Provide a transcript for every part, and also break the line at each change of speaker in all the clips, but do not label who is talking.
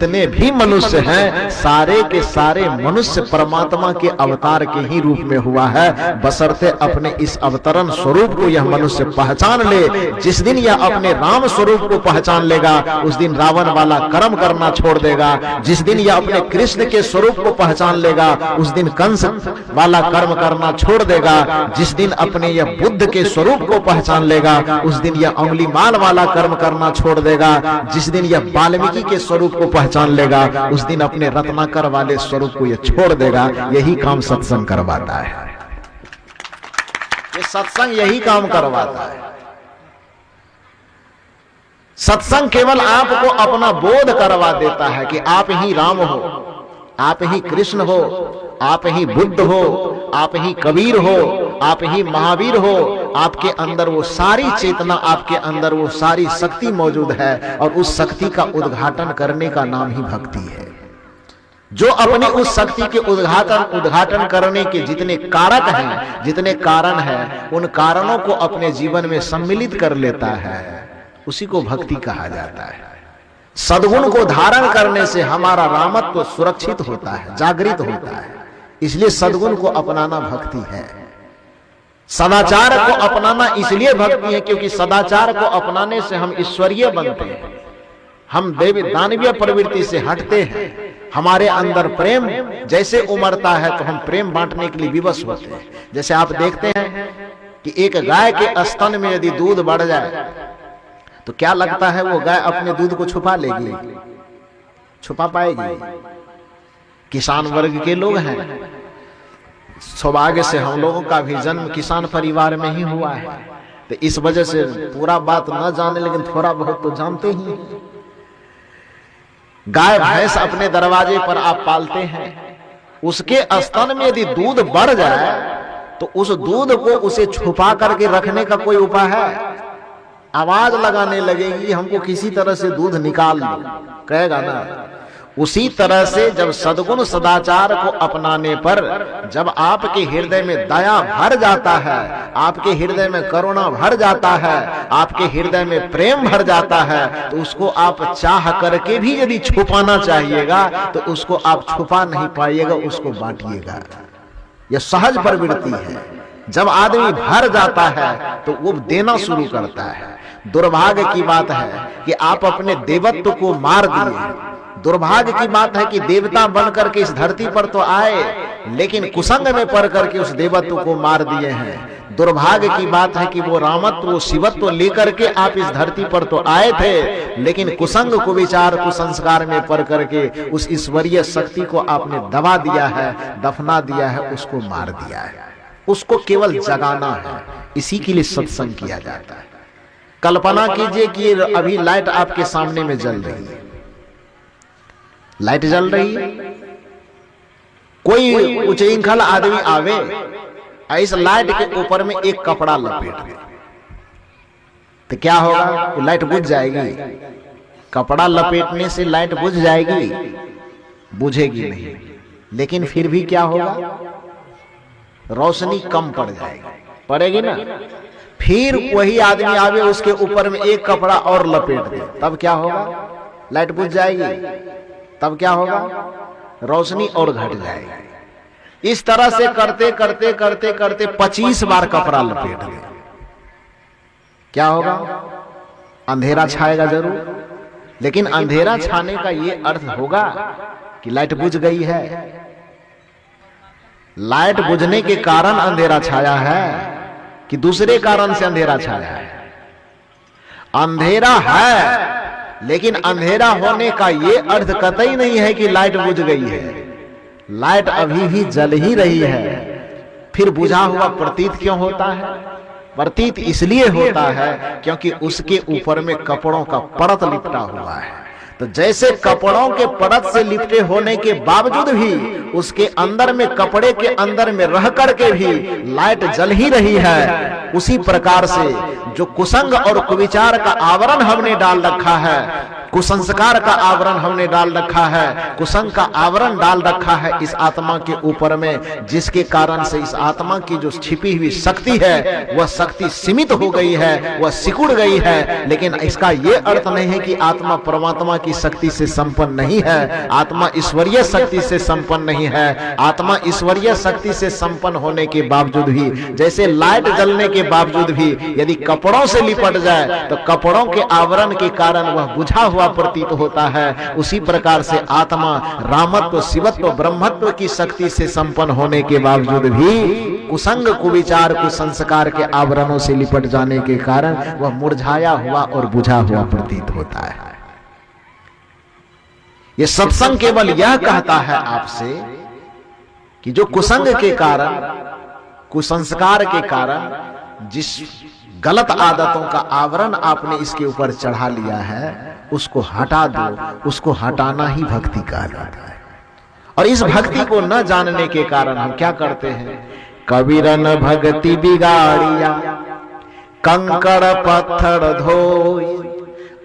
जितने भी मनुष्य हैं सारे के सारे मनुष्य परमात्मा के अवतार के ही रूप में हुआ है, बशर्ते अपने इस अवतरण स्वरूप को यह मनुष्य पहचान ले। जिस दिन यह अपने राम स्वरूप को पहचान लेगा उस दिन रावण वाला कर्म करना छोड़ देगा। जिस दिन यह अपने कृष्ण के स्वरूप को पहचान लेगा उस दिन कंस वाला कर्म करना छोड़ देगा। जिस दिन अपने यह बुद्ध के स्वरूप को पहचान लेगा उस दिन यह अंगुलीमाल वाला कर्म करना छोड़ देगा। जिस दिन यह वाल्मीकि के स्वरूप को पहचान लेगा उस दिन अपने रत्नाकर वाले स्वरूप को यह छोड़ देगा। यही काम सत्संग करवाता है, ये सत्संग यही काम करवाता है। सत्संग केवल आपको अपना बोध करवा देता है कि आप ही राम हो, आप ही कृष्ण हो, आप ही बुद्ध हो, आप ही कबीर हो, आप ही महावीर हो। आपके अंदर वो सारी चेतना, आपके अंदर वो सारी शक्ति मौजूद है और उस शक्ति का उद्घाटन करने का नाम ही भक्ति है। जो अपनी उस शक्ति के उद्घाटन करने के जितने कारक हैं, जितने कारण हैं, उन कारणों को अपने जीवन में सम्मिलित कर लेता है, उसी को भक्ति कहा जाता है। सद्गुण को धारण करने से हमारा रामत्व सुरक्षित होता है, जागृत होता है। इसलिए सद्गुण को अपनाना भक्ति है। सदाचार को अपनाना इसलिए भक्ति है क्योंकि सदाचार को अपनाने से हम ईश्वरीय बनते हैं, हम देवी दानवीय प्रवृत्ति से हटते हैं। हमारे अंदर प्रेम जैसे उमड़ता है तो हम प्रेम बांटने के लिए विवश होते हैं। जैसे आप देखते हैं कि एक गाय के स्तन में यदि दूध बढ़ जाए तो क्या लगता है वो गाय अपने दूध को छुपा लेगी? छुपा पाएगी? किसान वर्ग के लोग हैं, सौभाग्य से हम लोगों का भी जन्म किसान परिवार में ही हुआ है, तो इस वजह से पूरा बात न जाने लेकिन थोड़ा बहुत तो जानते ही। गाय भैंस अपने दरवाजे पर आप पालते हैं, उसके स्तन में यदि दूध बढ़ जाए तो उस दूध को उसे छुपा करके रखने का कोई उपाय है? आवाज लगाने लगेगी हमको किसी तरह से दूध निकाल लो, कहेगा ना। उसी तरह से जब सद्गुण सदाचार को अपनाने पर जब आपके हृदय में दया भर जाता है, आपके हृदय में करुणा भर जाता है, आपके हृदय में प्रेम भर जाता है, तो उसको आप चाह करके भी यदि छुपाना चाहिएगा तो उसको आप छुपा नहीं पाइएगा, उसको बांटिएगा। यह सहज प्रवृत्ति है। जब आदमी भर जाता है तो वो देना शुरू करता है। दुर्भाग्य की बात है कि आप अपने देवत्व को मार दिए। दुर्भाग्य की बात है कि देवता बनकर के इस धरती पर तो आए लेकिन कुसंग में पड़ करके उस देवत्व को मार दिए हैं। दुर्भाग्य की बात है कि वो रामत्व, वो शिवत्व लेकर के आप इस धरती पर तो आए थे लेकिन कुसंग को विचार कुसंस्कार में पड़ करके उस ईश्वरीय शक्ति को आपने दबा दिया है, दफना दिया है, उसको मार दिया है। उसको केवल जगाना है, इसी के लिए सत्संग किया जाता है। कल्पना कीजिए कि अभी लाइट आपके सामने में जल रही है, लाइट जल रही है, कोई उच्चृंखल आदमी आवे इस लाइट के ऊपर में एक कपड़ा लपेट दे तो क्या होगा? तो लाइट बुझ जाएगी। कपड़ा लपेटने से लाइट बुझ जाएगी? बुझेगी नहीं, लेकिन फिर भी क्या होगा? रोशनी कम पड़ जाएगी, पड़ेगी ना। फिर वही आदमी आवे उसके ऊपर में एक कपड़ा और लपेट दे, तब क्या होगा? लाइट बुझ जाएगी। तब क्या होगा? रोशनी और घट जाएगी। इस तरह से करते करते करते करते 25 बार कपड़ा लपेट दे, क्या होगा? अंधेरा छाएगा जरूर, लेकिन अंधेरा छाने का ये अर्थ होगा कि लाइट बुझ गई है। लाइट बुझने के कारण अंधेरा छाया है कि दूसरे कारण से अंधेरा छाया है? अंधेरा है, लेकिन अंधेरा होने का ये अर्थ कतई नहीं है कि लाइट बुझ गई है। लाइट अभी भी जल ही रही है। फिर बुझा हुआ प्रतीत क्यों होता है? प्रतीत इसलिए होता है क्योंकि उसके ऊपर में कपड़ों का परत लिपटा हुआ है। तो जैसे कपड़ों के परत से लिपटे होने के बावजूद भी उसके अंदर में, कपड़े के अंदर में रह करके भी लाइट जल ही रही है, उसी प्रकार से जो कुसंग और कुविचार का आवरण हमने डाल रखा है, कुसंस्कार का आवरण हमने डाल रखा है, कुसंग का आवरण डाल रखा है इस आत्मा के ऊपर में, जिसके कारण से इस आत्मा की जो छिपी हुई शक्ति है वह शक्ति सीमित हो गई है, वह सिकुड़ गई है। लेकिन इसका यह अर्थ नहीं है कि आत्मा परमात्मा की शक्ति से संपन्न नहीं है, आत्मा ईश्वरीय शक्ति से संपन्न नहीं है। आत्मा ईश्वरीय शक्ति से संपन्न होने के बावजूद भी, जैसे लाइट जलने के बावजूद भी यदि कपड़ों से लिपट जाए तो कपड़ों के आवरण के कारण वह बुझा हुआ प्रतीत होता है, उसी प्रकार से आत्मा रामत्व, शिवत्व, ब्रह्मत्व की शक्ति से संपन्न होने के बावजूद भी कुसंग, कुविचार, कुसंस्कार के आवरणों से लिपट जाने के कारण वह मुरझाया हुआ और बुझा हुआ प्रतीत होता है। यह सत्संग केवल यह कहता है आपसे कि जो कुसंग के कारण, कुसंस्कार के कारण जिस गलत आदतों का आवरण आपने इसके ऊपर चढ़ा लिया है उसको हटा दो। उसको हटाना ही भक्ति कहा जाता है। और इस भक्ति को न जानने के कारण हम क्या करते हैं, कबीरन भक्ति बिगाड़िया, कंकड़ पत्थर धोई,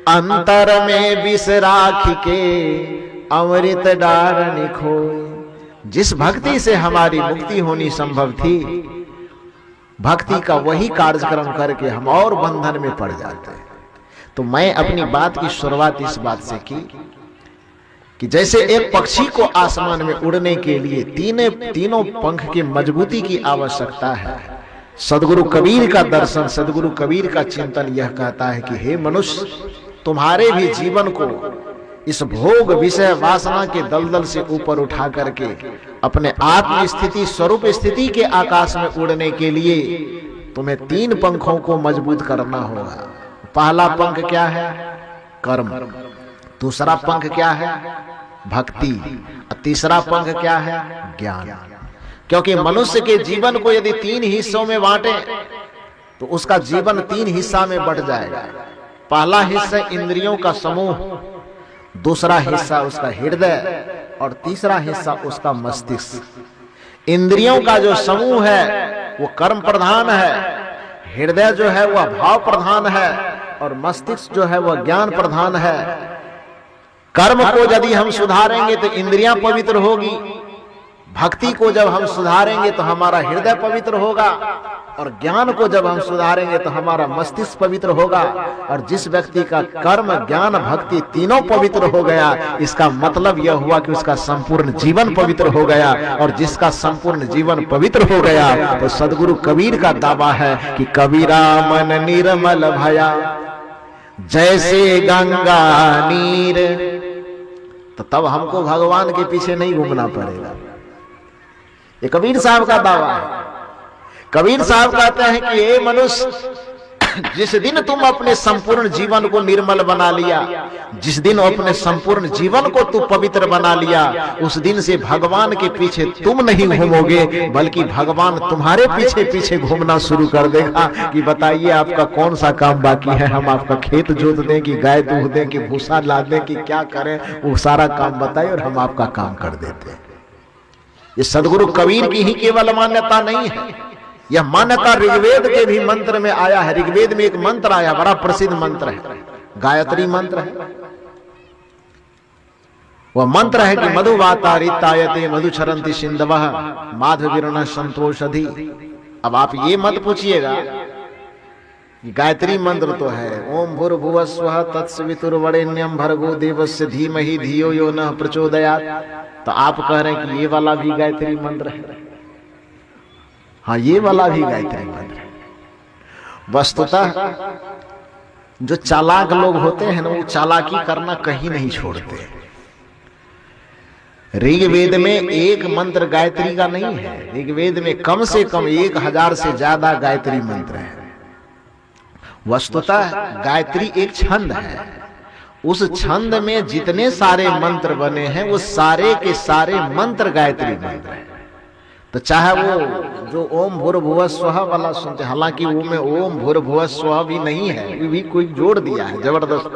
अंतर में विष राखी के अमृत डारन खोई। जिस भक्ति से हमारी मुक्ति होनी संभव थी, भक्ति का वही कार्यक्रम करके हम और बंधन में पड़ जाते हैं। तो मैं अपनी बात की शुरुआत इस बात से की कि जैसे एक पक्षी को आसमान में उड़ने के लिए तीनों पंख की मजबूती की आवश्यकता है, सदगुरु कबीर का दर्शन, सदगुरु कबीर का चिंतन यह कहता है कि हे मनुष्य, तुम्हारे भी जीवन को इस भोग विषय वासना के दलदल से ऊपर उठा करके अपने आत्म स्थिति, स्वरूप स्थिति के आकाश में उड़ने के लिए तुम्हें 3 पंखों को मजबूत करना होगा। पहला पंख क्या है? कर्म। दूसरा पंख क्या है? भक्ति। और तीसरा पंख क्या है? ज्ञान। क्योंकि मनुष्य के जीवन को यदि 3 हिस्सों में बांटे तो उसका जीवन 3 हिस्सा में बंट जाएगा। पहला हिस्सा इंद्रियों का समूह, दूसरा हिस्सा उसका हृदय और तीसरा हिस्सा उसका मस्तिष्क। इंद्रियों का जो समूह है वो कर्म प्रधान है, हृदय जो है वह भाव प्रधान है और मस्तिष्क जो है वह ज्ञान प्रधान है। कर्म को यदि हम सुधारेंगे तो इंद्रियां पवित्र होगी, भक्ति को जब हम सुधारेंगे तो हमारा हृदय पवित्र होगा और ज्ञान को जब हम सुधारेंगे तो हमारा मस्तिष्क पवित्र होगा। और जिस व्यक्ति का कर्म, ज्ञान, भक्ति तीनों पवित्र हो गया, इसका मतलब यह हुआ कि उसका संपूर्ण जीवन पवित्र हो गया। और जिसका संपूर्ण जीवन पवित्र हो गया तो सदगुरु कबीर का दावा है कि कबीरा मन निर्मल भया जैसे गंगा नीर। तो तब हमको भगवान के पीछे नहीं घूमना पड़ेगा। ये कबीर साहब का दावा है। कबीर साहब कहते हैं कि ये मनुष्य, जिस दिन तुम अपने संपूर्ण जीवन को निर्मल बना लिया, जिस दिन अपने संपूर्ण जीवन को तू पवित्र बना लिया, उस दिन से भगवान के पीछे तुम नहीं घूमोगे बल्कि भगवान तुम्हारे पीछे पीछे घूमना शुरू कर देगा कि बताइए आपका कौन सा काम बाकी है, हम आपका खेत जोत दें कि गाय दूध दें कि भूसा ला दें कि क्या करें, वो सारा काम बताइए और हम आपका काम कर देते हैं। ये सदगुरु कबीर की ही केवल मान्यता नहीं है, यह मान्यता ऋग्वेद के भी मंत्र में आया है। ऋग्वेद में एक मंत्र आया, बड़ा प्रसिद्ध मंत्र है, गायत्री मंत्र है। वह मंत्र है कि मधुवाता रितायते मधुचरंति सिंधवः माधवीर्ण संतोषधि। अब आप ये मत पूछिएगा, गायत्री मंत्र तो है ओम भूर्भुवस्वः तत्सवितुर्वरेण्यं भर्गो देवस्य धीमहि धियो यो नः प्रचोदयात्। तो आप कह रहे हैं कि ये वाला भी गायत्री मंत्र है। हाँ, ये वाला भी गायत्री मंत्र है। वस्तुतः जो चालाक लोग होते हैं ना, वो चालाकी करना कहीं नहीं छोड़ते। ऋग्वेद में एक मंत्र गायत्री का नहीं है, ऋग्वेद में कम से कम 1000 से ज्यादा गायत्री मंत्र है। वस्तुतः गायत्री एक छंद है, उस छंद में जितने सारे मंत्र बने हैं वो सारे के सारे मंत्र गायत्री मंत्र हैं। तो चाहे वो जो ओम भूर्भुवस्वः वाला सुनते, हालांकि वो में ओम भूर्भुवस्वः भी नहीं है, वो भी कोई जोड़ दिया है जबरदस्त।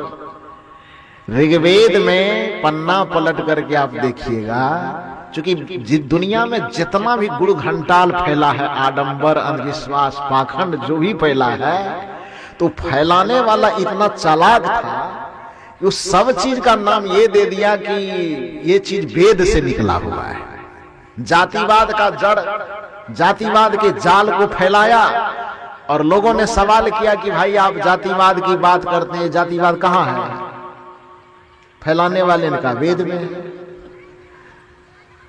ऋग्वेद में पन्ना पलट करके आप देखिएगा, क्योंकि दुनिया में जितना भी गुड़ घंटाल फैला है, आडंबर, अंधविश्वास, पाखंड जो भी फैला है, तो फैलाने वाला इतना चालाक था उस सब चीज का नाम ये दे दिया कि ये चीज वेद से निकला हुआ है। जातिवाद का जड़, जातिवाद के जाल को फैलाया और लोगों ने सवाल किया कि भाई आप जातिवाद की बात करते हैं, जातिवाद कहां है? फैलाने वाले ने कहा वेद में है।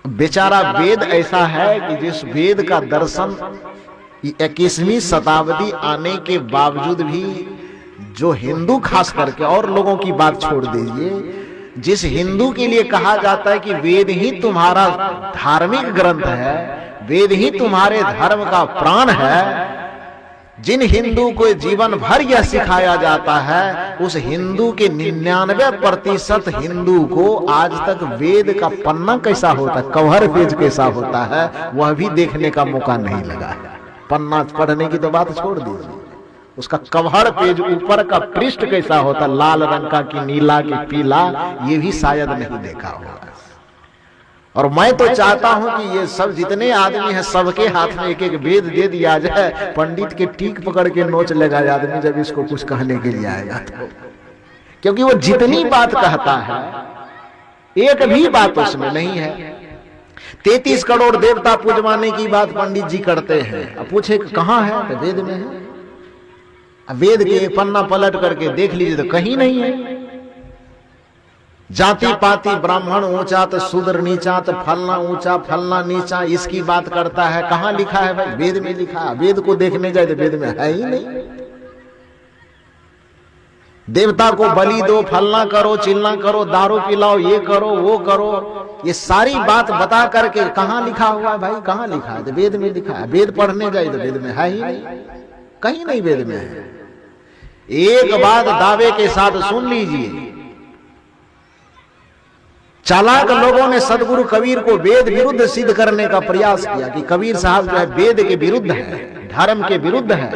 बेचारा वेद ऐसा है कि जिस वेद का दर्शन 21वीं शताब्दी आने के बावजूद भी जो हिंदू खास करके, और लोगों की बात छोड़ दीजिए, जिस हिंदू के लिए कहा जाता है कि वेद ही तुम्हारा धार्मिक ग्रंथ है, वेद ही तुम्हारे धर्म का प्राण है, जिन हिंदू को जीवन भर यह सिखाया जाता है, उस हिंदू के 99% हिंदू को आज तक वेद का पन्ना कैसा होता है, कवर पेज कैसा होता है, वह भी देखने का मौका नहीं लगा। पन्ना पढ़ने की तो बात छोड़ दीजिए, उसका कवर पेज ऊपर का पृष्ठ कैसा होता, लाल रंग का कि नीला कि पीला, ये भी शायद नहीं देखा होगा। और मैं तो चाहता हूं कि ये सब जितने आदमी हैं सबके हाथ में एक एक वेद दे दिया जाए, पंडित के टीक पकड़ के नोच लेगा आदमी जब इसको कुछ कहने के लिए आएगा तो। क्योंकि वो जितनी बात कहता है एक भी बात उसमें नहीं है। 33 करोड़ देवता पूजवाने की बात पंडित जी करते हैं, अब पूछे कहां है तो वेद में है। वेद के पन्ना पलट करके देख लीजिए तो कहीं नहीं है। जाति पाति ब्राह्मण ऊंचा तो शूद्र नीचा, तो फलना ऊंचा फलना नीचा, इसकी बात करता है। कहां लिखा है भाई? वेद में लिखा है। वेद को देखने जाए तो वेद में है ही नहीं। देवता को बलि दो, फलना करो, चिल्ला करो, दारू पिलाओ, ये करो वो करो, ये सारी बात बता करके कहां लिखा हुआ है भाई? कहां लिखा है? तो वेद में लिखा है। वेद पढ़ने जाए तो वेद में है ही नहीं, कहीं नहीं वेद में है। एक बात दावे के साथ सुन लीजिए, चालाक लोगों ने सदगुरु कबीर को वेद विरुद्ध सिद्ध करने का प्रयास किया कि कबीर साहब जो है वेद के विरुद्ध है, धर्म के विरुद्ध है,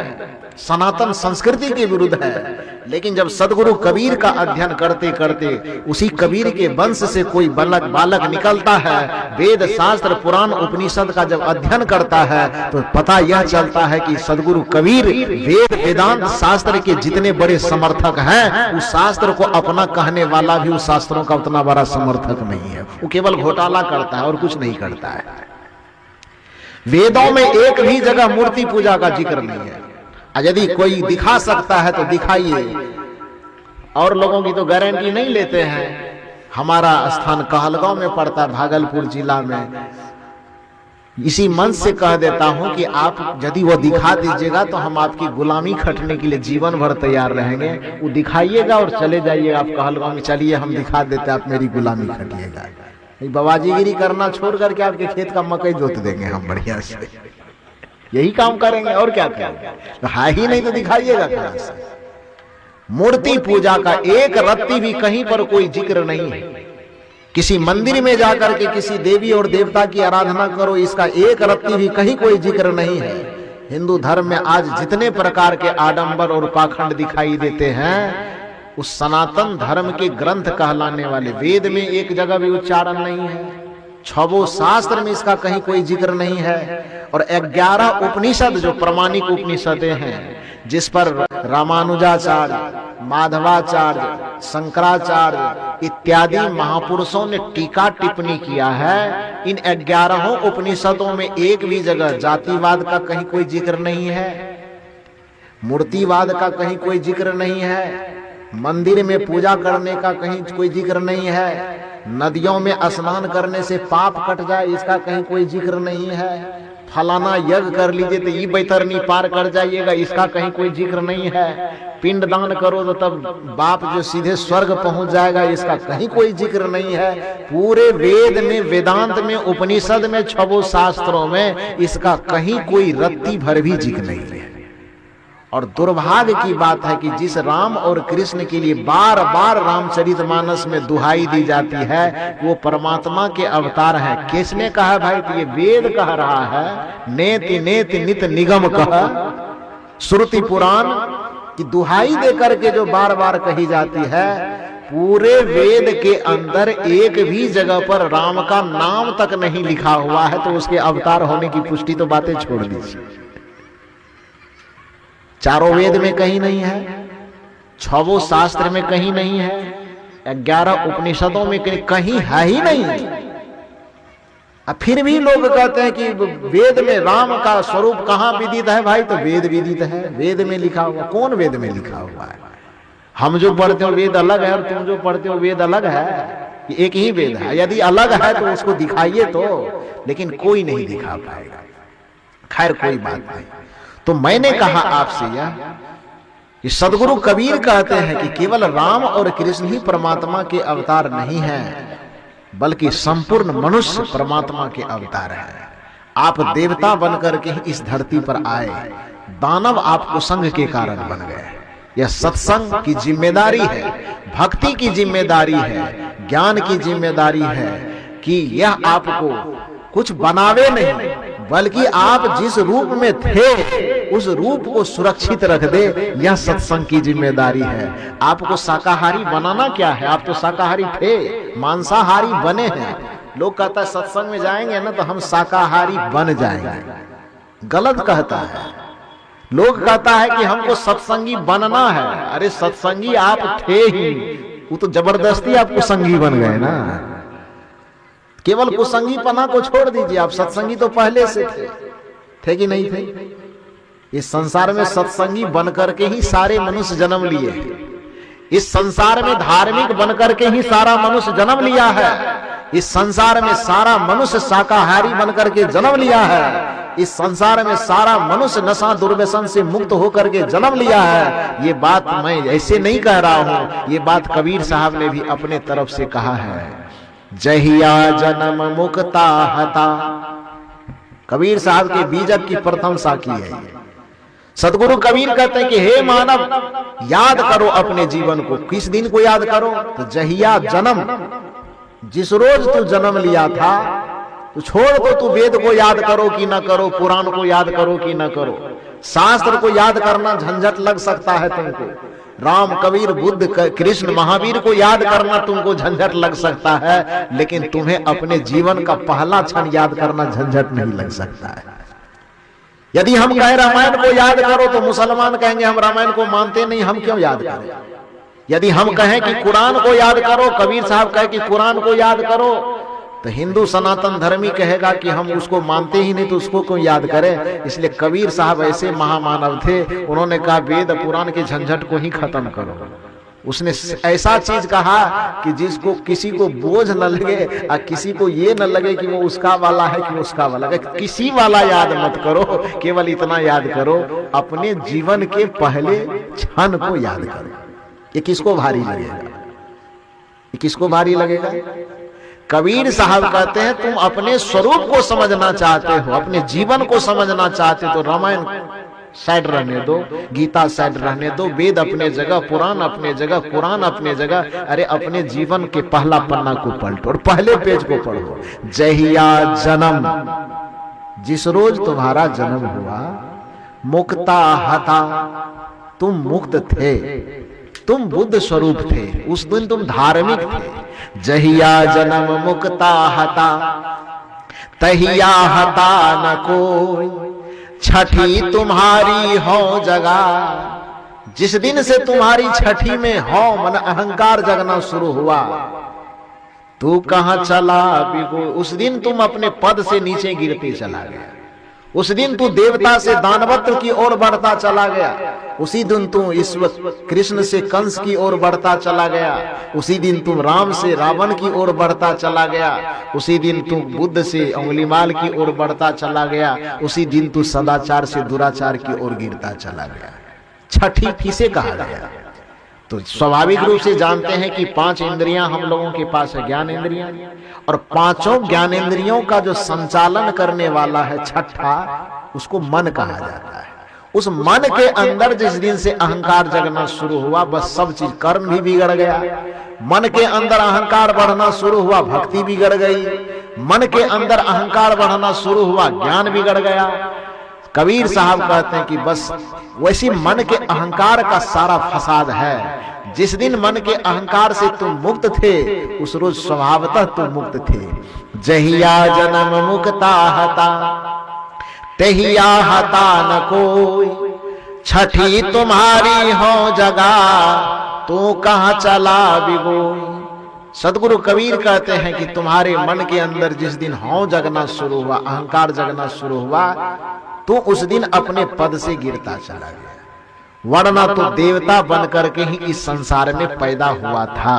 सनातन संस्कृति के विरुद्ध है। लेकिन जब सदगुरु कबीर का अध्ययन करते करते उसी कबीर के वंश से कोई बालक निकलता है, वेद शास्त्र पुराण उपनिषद का जब अध्ययन करता है तो पता यह चलता है कि सदगुरु कबीर वेद वेदांत शास्त्र के जितने बड़े समर्थक हैं, उस शास्त्र को अपना कहने वाला भी उस शास्त्रों का उतना बड़ा समर्थक नहीं है। वो केवल घोटाला करता है और कुछ नहीं करता है। वेदों में एक भी जगह मूर्ति पूजा का जिक्र नहीं है। यदि कोई दिखा सकता है तो दिखाइए, और लोगों की तो गारंटी नहीं लेते हैं। हमारा स्थान कहलगांव में पड़ता है, भागलपुर जिला में। इसी मन से कह देता हूं कि आप यदि वो दिखा दीजिएगा तो हम आपकी गुलामी खटने के लिए जीवन भर तैयार रहेंगे। वो दिखाइएगा और चले जाइएगा आप कहलगांव में, चलिए हम दिखा देते, आप मेरी गुलामी खटिएगा। बवाजीगिरी करना छोड़ करके आपके खेत का मकई जोत देंगे हम बढ़िया से, यही काम करेंगे और क्या करेंगे। तो है ही नहीं तो दिखाइएगा कहां से। मूर्ति पूजा का एक रत्ती भी कहीं पर कोई जिक्र नहीं है। किसी मंदिर में जाकर के किसी देवी और देवता की आराधना करो, इसका एक रत्ती भी कहीं कोई जिक्र नहीं है। हिंदू धर्म में आज जितने प्रकार के आडंबर और पाखंड दिखाई देते हैं, उस सनातन धर्म के ग्रंथ कहलाने वाले वेद में एक जगह भी उच्चारण नहीं है। 6 शास्त्र में इसका कहीं कोई जिक्र नहीं है। और 11 उपनिषद जो प्रमाणिक उपनिषदें हैं, जिस पर रामानुजाचार्य, माधवाचार्य, शंकराचार्य इत्यादि महापुरुषों ने टीका टिप्पणी किया है, इन 11 उपनिषदों में एक भी जगह जातिवाद का कहीं कोई जिक्र नहीं है, मूर्तिवाद का कहीं कोई जिक्र नहीं है, मंदिर में पूजा करने का कहीं कोई जिक्र नहीं है, नदियों में स्नान करने से पाप कट जाए इसका कहीं कोई जिक्र नहीं है, फलाना यज्ञ कर लीजिए तो ये बैतरनी पार कर जाइएगा इसका कहीं कोई जिक्र नहीं है, पिंड दान करो तो तब बाप जो सीधे स्वर्ग पहुंच जाएगा इसका कहीं कोई जिक्र नहीं है। पूरे वेद में, वेदांत में, उपनिषद में, 6 शास्त्रों में इसका कहीं कोई रत्ती भर भी जिक्र नहीं है। और दुर्भाग्य की बात है कि जिस राम और कृष्ण के लिए बार बार रामचरितमानस में दुहाई दी जाती है, वो परमात्मा के अवतार है। किसने कहा भाई? तो ये वेद कह रहा है, नेति नेति नित निगम कह। श्रुति पुराण की दुहाई दे करके जो बार बार कही जाती है, पूरे वेद के अंदर एक भी जगह पर राम का नाम तक नहीं लिखा हुआ है, तो उसके अवतार होने की पुष्टि तो बातें छोड़ दीजिए। 4 वेद में कहीं नहीं है, 6 शास्त्र में कहीं नहीं है, 11 उपनिषदों में कहीं है ही नहीं। फिर भी लोग कहते हैं कि वेद में राम का स्वरूप कहाँ विदित है। भाई तो वेद विदित है, वेद में लिखा हुआ। कौन वेद में लिखा हुआ है? हम जो पढ़ते हो वेद अलग है और तुम जो पढ़ते हो वेद अलग है। ये एक ही वेद है। यदि अलग है तो उसको दिखाइए तो, लेकिन कोई नहीं दिखा पाएगा। खैर कोई बात नहीं। तो मैंने कहा आपसे यह कि सदगुरु कबीर कहते हैं कि केवल राम और कृष्ण ही परमात्मा के अवतार नहीं हैं, बल्कि संपूर्ण मनुष्य परमात्मा के अवतार है। आप देवता बनकर के इस धरती पर आए, दानव आपको संग के कारण बन गए। यह सत्संग की जिम्मेदारी है, भक्ति की जिम्मेदारी है, ज्ञान की जिम्मेदारी है कि यह आपको कुछ बनावे नहीं, बल्कि आप जिस रूप में थे उस रूप को सुरक्षित रख दे। यह सत्संग की जिम्मेदारी है। आपको शाकाहारी बनाना क्या है? आप तो शाकाहारी थे, मांसाहारी बने हैं। लोग कहता है सत्संग में जाएंगे ना तो हम शाकाहारी बन जाएंगे। गलत कहता है। लोग कहता है कि हमको सत्संगी बनना है। अरे सत्संगी आप थे ही, वो तो जबरदस्ती आपको संगी बन गए ना। केवल कुसंगी पना को छोड़ दीजिए, आप सत्संगी तो पहले से थे कि नहीं थे? इस संसार में सत्संगी बनकर के ही सारे मनुष्य जन्म लिए हैं। इस संसार में धार्मिक बनकर के ही सारा मनुष्य जन्म लिया है। इस संसार में सारा मनुष्य शाकाहारी बनकर के जन्म लिया है। इस संसार में सारा मनुष्य नशा दुर्व्यसन से मुक्त होकर के जन्म लिया है। ये बात मैं ऐसे नहीं कह रहा हूं, ये बात कबीर साहब ने भी अपने तरफ से कहा है। जहिया जन्म मुक्ता हता, कबीर साहब के बीजक की प्रथम साखी है। सदगुरु कबीर कहते हैं कि हे मानव, याद करो अपने जीवन को। किस दिन को याद करो? तो जहिया जन्म, जिस रोज तू जन्म लिया था, तो छोड़ दो तू वेद को याद करो कि ना करो, पुराण को याद करो कि ना करो। शास्त्र को याद करना झंझट लग सकता है तुमको। राम, कबीर, बुद्ध, कृष्ण, महावीर को याद करना तुमको झंझट लग सकता है, लेकिन तुम्हें अपने जीवन का पहला क्षण याद करना झंझट नहीं लग सकता है। यदि हम कहें रामायण को याद करो तो मुसलमान कहेंगे हम रामायण को मानते नहीं, हम क्यों याद करें। यदि हम कहें कि कुरान को याद करो, कबीर साहब कहे कि कुरान को याद करो, तो हिंदू सनातन धर्मी कहेगा कि हम उसको मानते ही नहीं तो उसको क्यों याद करें। इसलिए कबीर साहब ऐसे महामानव थे, उन्होंने कहा वेद पुराण के झंझट को ही खत्म करो। उसने ऐसा चीज कहा कि जिसको किसी को बोझ न लगे और किसी को ये न लगे कि वो उसका वाला है कि उसका वाला है। किसी वाला याद मत करो, केवल इतना याद करो, अपने जीवन के पहले क्षण को याद करो। ये किसको भारी लगेगा? ये किसको भारी लगेगा? कबीर साहब कहते हैं तुम अपने स्वरूप को समझना चाहते हो, अपने जीवन को समझना चाहते हो तो रामायण साइड रहने दो, गीता साइड रहने दो, वेद अपने जगह, पुराण अपने जगह, कुरान अपने जगह। अरे अपने जीवन के पहला पन्ना को पलटो और पहले पेज को पढ़ो। जहिया जन्म, जिस रोज तुम्हारा जन्म हुआ, मुक्ता हता, तुम मुक्त थे, तुम बुद्ध स्वरूप थे, उस दिन तुम धार्मिक थे। जहिया जन्म मुक्ता हता, तहिया हता न कोई, छठी तुम्हारी हो जगह। जिस दिन से तुम्हारी छठी में हो मन अहंकार जगना शुरू हुआ, तू कहां चला बिगो, उस दिन तुम अपने पद से नीचे गिरते चला गया। उस दिन तू देवता से दानवत्व की ओर बढ़ता चला गया। उसी दिन तू ईश्वर कृष्ण से कंस की ओर बढ़ता चला गया। उसी दिन तुम राम से रावण की ओर बढ़ता चला गया। उसी दिन तू बुद्ध से अंगुलीमाल की ओर बढ़ता चला गया। उसी दिन तू सदाचार से दुराचार की ओर गिरता चला गया। छठी किसे कहा गया? तो स्वाभाविक रूप से जानते हैं कि 5 इंद्रियां हम लोगों के पास है, ज्ञान इंद्रियां, और 5 ज्ञानेंद्रियों का जो संचालन करने वाला है छठा, उसको मन कहा जाता है। उस मन के अंदर जिस दिन से अहंकार जगना शुरू हुआ, बस सब चीज, कर्म भी बिगड़ गया। मन के अंदर अहंकार बढ़ना शुरू हुआ, भक्ति बिगड़ गई। मन के अंदर अहंकार बढ़ना शुरू हुआ, ज्ञान बिगड़ गया। कबीर साहब कहते हैं कि बस वैसी मन के अहंकार का सारा फसाद है। जिस दिन मन के अहंकार से तुम मुक्त थे, उस रोज स्वभावतः तुम मुक्त थे। जहिया जन्म मुक्ता हता, तहिया हता न कोई, छठी तुम्हारी हो जगह, तू कहां चला बिगोई। सदगुरु कबीर कहते हैं कि तुम्हारे मन के अंदर जिस दिन हौं जगना शुरू हुआ, अहंकार जगना शुरू हुआ, तो उस दिन अपने पद से गिरता चला गया, वरना तो देवता बन करके ही इस संसार में पैदा हुआ था,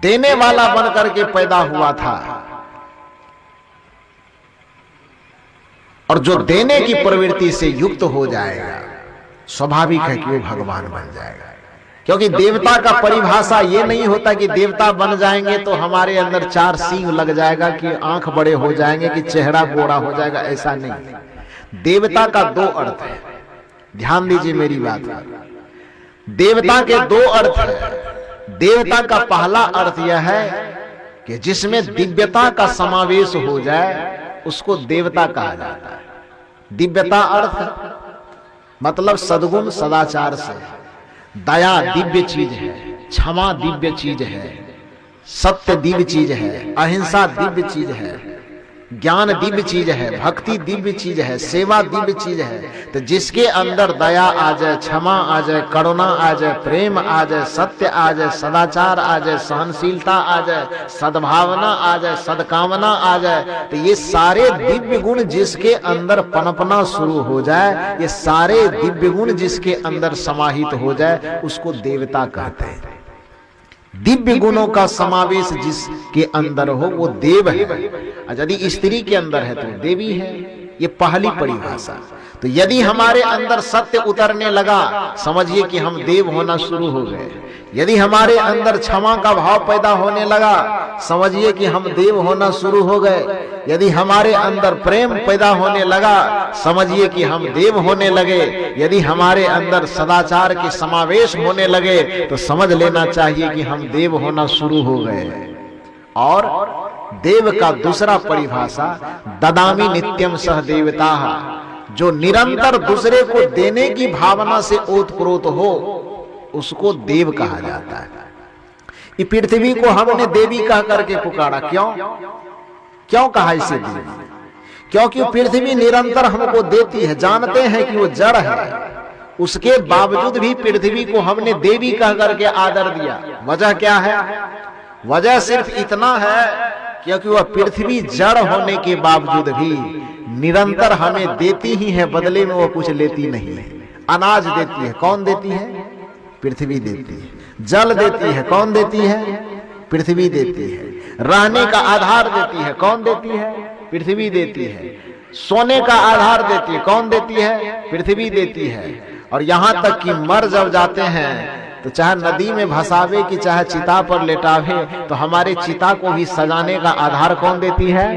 देने वाला बन करके पैदा हुआ था। और जो देने की प्रवृत्ति से युक्त हो जाएगा, स्वाभाविक है कि वो भगवान बन जाएगा। क्योंकि देवता का परिभाषा ये नहीं होता कि देवता बन जाएंगे तो हमारे अंदर 4 सींग लग जाएगा, कि आंख बड़े हो जाएंगे, कि चेहरा गोरा हो जाएगा, ऐसा नहीं। देवता का 2 अर्थ है, ध्यान दीजिए मेरी बात। देवता के 2 अर्थ है। देवता का पहला अर्थ यह है कि जिसमें दिव्यता का समावेश हो जाए उसको देवता कहा जाता है। दिव्यता अर्थ मतलब सद्गुण सदाचार से, दया दिव्य चीज है, क्षमा दिव्य चीज है, सत्य दिव्य चीज है, अहिंसा दिव्य चीज है, ज्ञान दिव्य चीज है, भक्ति दिव्य चीज है, सेवा दिव्य चीज है। तो जिसके अंदर दया आ जाए, क्षमा आ जाए, करुणा आ जाए, प्रेम आ जाए, सत्य आ जाए, सदाचार आ जाए, सहनशीलता आ जाए, सद्भावना आ जाए, सद्कामना आ जाए, तो ये सारे दिव्य गुण जिसके अंदर पनपना शुरू हो जाए, ये सारे दिव्य गुण जिसके अंदर समाहित हो जाए, उसको देवता कहते हैं। दिव्य गुणों का समावेश जिसके अंदर हो वो देव है। यदि स्त्री के अंदर है तो देवी है। ये पहली परिभाषा। तो यदि हमारे अंदर सत्य उतरने लगा, समझिए कि हम देव होना शुरू हो गए। यदि हमारे अंदर क्षमा का भाव पैदा होने लगा, समझिए कि हम देव होना शुरू हो गए। यदि हमारे अंदर प्रेम पैदा होने लगा, समझिए कि हम देव होने लगे। यदि हमारे अंदर सदाचार के समावेश होने लगे तो समझ लेना चाहिए कि हम देव होना शुरू हो गए। और देव का दूसरा परिभाषा ददामि नित्यम सह देवता, जो निरंतर दूसरे को देने की भावना से ओतप्रोत हो, उसको देव कहा जाता है। ये पृथ्वी को हमने देवी कह करके पुकारा, क्यों कहा इसे देवी? क्योंकि पृथ्वी निरंतर हमको देती है। जानते हैं कि वो जड़ है, उसके बावजूद भी पृथ्वी को हमने देवी कह करके आदर दिया। वजह क्या है? वजह सिर्फ इतना है क्योंकि वह पृथ्वी जड़ होने के बावजूद भी निरंतर हमें देती ही है, बदले में वो कुछ लेती नहीं है। अनाज देती है, कौन देती है? पृथ्वी देती है। जल देती है, कौन देती है? पृथ्वी देती है। रहने का आधार देती है, कौन देती है? पृथ्वी देती है। सोने का आधार देती है, कौन देती है? पृथ्वी देती है। और यहां तक कि मर जब जाते हैं तो चाहे नदी में भसावे कि चाहे चिता पर लेटावे, तो हमारे चिता को भी सजाने का आधार कौन देती है?